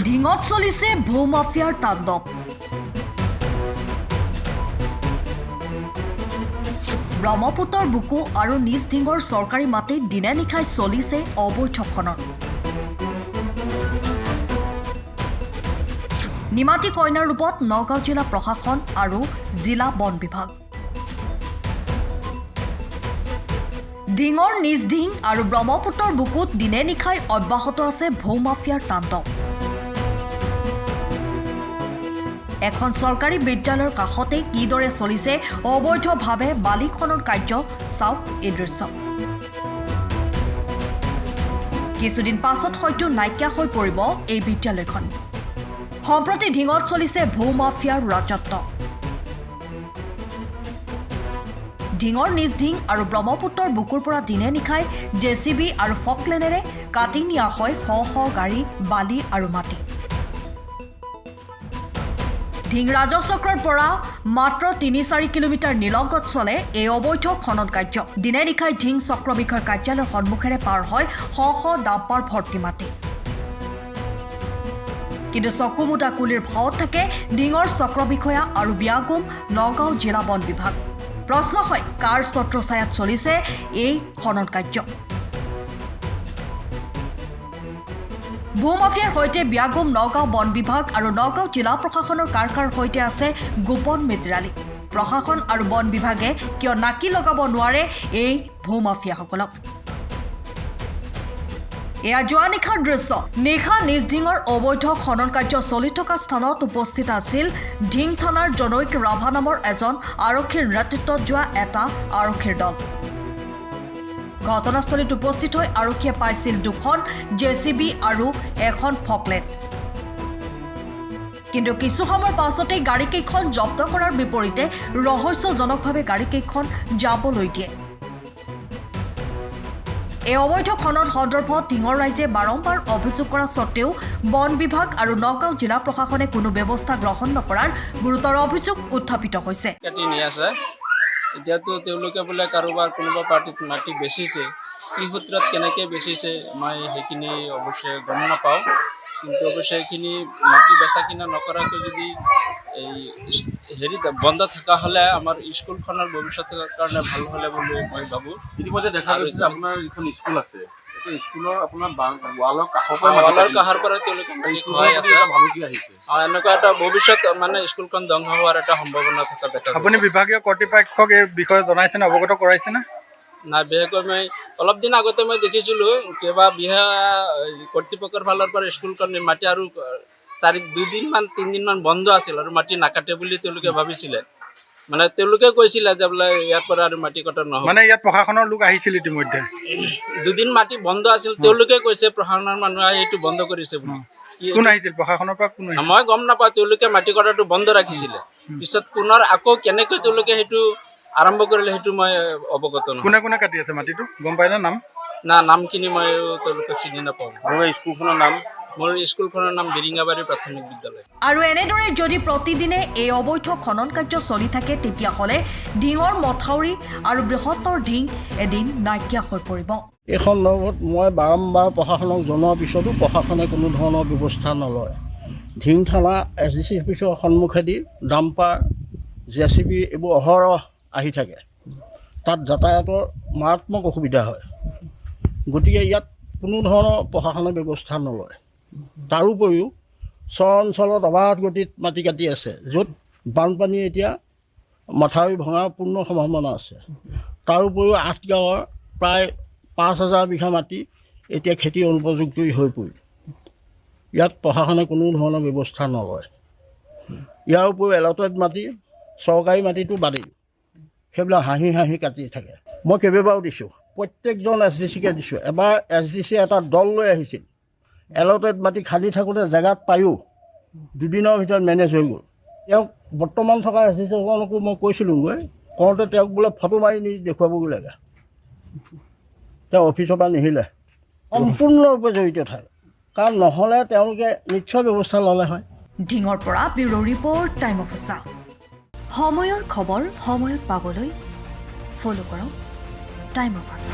ঢিঙত চলিছে ভূমাফিয়াৰ তাণ্ডৱ। ব্ৰহ্মপুত্ৰৰ বুকু আৰু নিজ ঢিঙৰ চৰকাৰী মাটিত দিনে নিশাই চলিছে অবৈধ খনন। নিমাতী কইনাৰ ৰূপত নগাঁও জিলা প্ৰশাসন আৰু জিলা বন বিভাগ। ঢিঙৰ নিজ ঢিং আৰু ব্ৰহ্মপুত্ৰৰ বুকুত দিনে নিশাই অব্যাহত আছে ভূমাফিয়াৰ তাণ্ডৱ। এখন চৰকাৰী বিদ্যালয়ৰ কাষতে কিদৰে চলিছে অবৈধভাৱে বালি খনন কাৰ্য, চাওক এই দৃশ্য। কিছুদিন পাছত হয়তো নাইকিয়া হৈ পৰিব এই বিদ্যালয়খন। সম্প্ৰতি ঢিঙত চলিছে ভূমাফিয়াৰ ৰাজত্ব। ঢিঙৰ নিজ ঢিং আৰু ব্ৰহ্মপুত্ৰৰ বুকুৰ পৰা দিনে নিশাই JCB আৰু ফকলেনেৰে কাটি নিয়া হয় শ শ গাড়ী বালি আৰু মাটি। ঢিং ৰাজচক্ৰৰ পৰা মাত্ৰ ৩-৪ কিলোমিটাৰ নিলগত চলে এই অবৈধ খনন কাৰ্য। দিনে নিশাই ঢিং চক্ৰ বিষয়ৰ কাৰ্যালয়ৰ সন্মুখেৰে পাৰ হয় শ শ ডাম্পাৰ ভৰ্তি মাটি। কিন্তু চকুমুটা কুলিৰ ভাৱত থাকে ঢিঙৰ চক্ৰ বিষয়া আৰু বিয়াগুম নগাঁও জিলা বন বিভাগ। প্ৰশ্ন হয়, কাৰ ছত্ৰছায়াত চলিছে এই খনন কাৰ্য? ভূমাফিয়াৰ সৈতে বিয়াগুম নগাঁও বন বিভাগ আৰু নগাঁও জিলা প্ৰশাসনৰ কাৰ সৈতে আছে গোপন মিত্ৰালী। প্ৰশাসন আৰু বন বিভাগে কিয় নাকি লগাব নোৱাৰে এই ভূমাফিয়াসকলক? এয়া যোৱা নিশাৰ দৃশ্য। নিশা নিজ ঢিঙৰ অবৈধ খনন কাৰ্য চলি থকা স্থানত উপস্থিত আছিল ঢিং থানাৰ জনৈক ৰাভা নামৰ এজন আৰক্ষীৰ নেতৃত্বত যোৱা এটা আৰক্ষীৰ দল। ঘটনাস্থলীত উপস্থিত হৈ আৰক্ষীয়ে পাইছিল 2খন JCB আৰু এখন ফকলেন। কিন্তু কিছু সময়ৰ পাছতেই গাড়ীকেইখন জব্দ কৰাৰ বিপৰীতে ৰহস্যজনকভাৱে গাড়ীকেইখন যাবলৈ দিয়ে। এই অবৈধ খনন সন্দৰ্ভত ঢিঙৰ ৰাইজে বাৰম্বাৰ অভিযোগ কৰা স্বত্তেও বন বিভাগ আৰু নগাঁও জিলা প্ৰশাসনে কোনো ব্যৱস্থা গ্ৰহণ নকৰাৰ গুৰুতৰ অভিযোগ উত্থাপিত হৈছে। এতিয়াতো তেওঁলোকে বোলে কাৰোবাৰ কোনোবা পাৰ্টিত মাটি বেচিছে, কি সূত্ৰত কেনেকৈ বেচিছে মই সেইখিনি অৱশ্যে গম নাপাওঁ। কিন্তু অৱশ্যে সেইখিনি মাটি বেচা কিনা নকৰাকৈ যদি এই বন্ধ থকা হ'লে আমাৰ স্কুলখনৰ ভৱিষ্যতৰ কাৰণে ভাল হ'লে বুলি মই ভাবোঁ। ইতিমধ্যে দেখা গৈছে যে আপোনাৰ যিখন স্কুল আছে, সেই স্কুলৰ আপোনাৰ ৱালৰ কাষৰ পৰা তেওঁলোকে ভাবুকি আহিছে। এনেকুৱা এটা ভৱিষ্যত মানে স্কুলখন ধ্বংস হোৱাৰ এটা সম্ভাৱনা থকা দেখা গৈছে। আপুনি বিভাগীয় কৰ্তৃপক্ষক এই বিষয়ে জনাইছেনে, অৱগত কৰাইছেনে? নাই, বিশেষকৈ মই অলপ দিন আগতে মই দেখিছিলোঁ কিবা কৰ্তৃপক্ষৰ ফালৰ পৰা স্কুলখন মাটি আৰু 2-3 দিন বন্ধ আছিল আৰু মাটি নাকাটে বুলি তেওঁলোকে ভাবিছিলে। মানে তেওঁলোকে কৈছিলে যে বোলে ইয়াৰ পৰা আৰু মাটি কটা নহয়। মানে ইয়াত প্ৰশাসনৰ লোক আহিছিল ইতিমধ্যে। 2 দিন মাটি বন্ধ আছিল, তেওঁলোকে কৈছে প্ৰশাসনৰ মানুহে এইটো বন্ধ কৰিছে বুলি। কোন আহিছিল প্ৰশাসনৰ পৰা? কোন আহিছিল মই গম নাপাওঁ। তেওঁলোকে মাটি কটাটো বন্ধ ৰাখিছিলে, পিছত পুনৰ আকৌ কেনেকৈ তেওঁলোকে সেইটো আৰম্ভ কৰিলে সেইটো মই অৱগত নহয়। কোনে কোনে কাটি আছে মাটিটো গম পাই না? নামখিনি মই তেওঁলোকে চিনি নাপাওঁ। আৰু স্কুলখনৰ নাম? মোৰ স্কুলখনৰ নাম বিৰিঙাবাৰী প্ৰাথমিক বিদ্যালয়। আৰু এনেদৰে যদি প্ৰতিদিনে এই অবৈধ খনন কাৰ্য চলি থাকে তেতিয়াহ'লে ঢিঙৰ মথাউৰি আৰু বৃহত্তৰ ঢিং এদিন নাইকিয়া হৈ পৰিব। এই সন্দৰ্ভত মই বাৰম্বাৰ প্ৰশাসনক জনোৱাৰ পিছতো প্ৰশাসনে কোনো ধৰণৰ ব্যৱস্থা নলয়। ঢিং থানা SDC অফিচৰ সন্মুখেদি ডাম্পাৰ JCB এইবোৰ অহৰহ আহি থাকে। তাত যাতায়াতৰ মাৰাত্মক অসুবিধা হয়। গতিকে ইয়াত কোনো ধৰণৰ প্ৰশাসনে ব্যৱস্থা নলয়। তাৰোপৰিও চৰ অঞ্চলত অবাধ গতিত মাটি কাটি আছে, য'ত বানপানী এতিয়া মথাউৰি ভঙাৰ পূৰ্ণ সম্ভাৱনা আছে। তাৰোপৰিও 8 গাঁৱৰ প্ৰায় 5,000 বিঘা মাটি এতিয়া খেতি অনুপযোগী হৈ পৰিল। ইয়াত প্ৰশাসনে কোনো ধৰণৰ ব্যৱস্থা নলয়। ইয়াৰ উপৰিও এলটেড মাটি, চৰকাৰী মাটিটো বাদেই, সেইবিলাক হাঁহি হাঁহি কাটি থাকে। মই কেইবাবাৰো দিছোঁ, প্ৰত্যেকজন SDCকে দিছোঁ। এবাৰ SDC এটা দল লৈ আহিছিল, এলটেড মাটি খালী থাকোঁতে জেগাত পায়ো 2 দিনৰ ভিতৰত মেনেজ হৈ গ'ল। তেওঁক বৰ্তমান থকা SDCকো মই কৈছিলোঁগৈ, কওঁতে তেওঁক বোলে ফটো মাৰি নি দেখুৱাবগৈ লাগে। তেওঁ অফিচৰ পৰা নিহিলে, সম্পূৰ্ণৰূপে জড়িত থাকে। কাৰণ নহ'লে তেওঁলোকে নিশ্চয় ব্যৱস্থা ল'লে হয়। ঢিঙৰ পৰা ব্যুৰ' ৰিপৰ্ট, টাইম অফ আছা। সময়ৰ খবৰ সময়ত পাবলৈ ফ'ল' কৰক টাইম অফ আছা।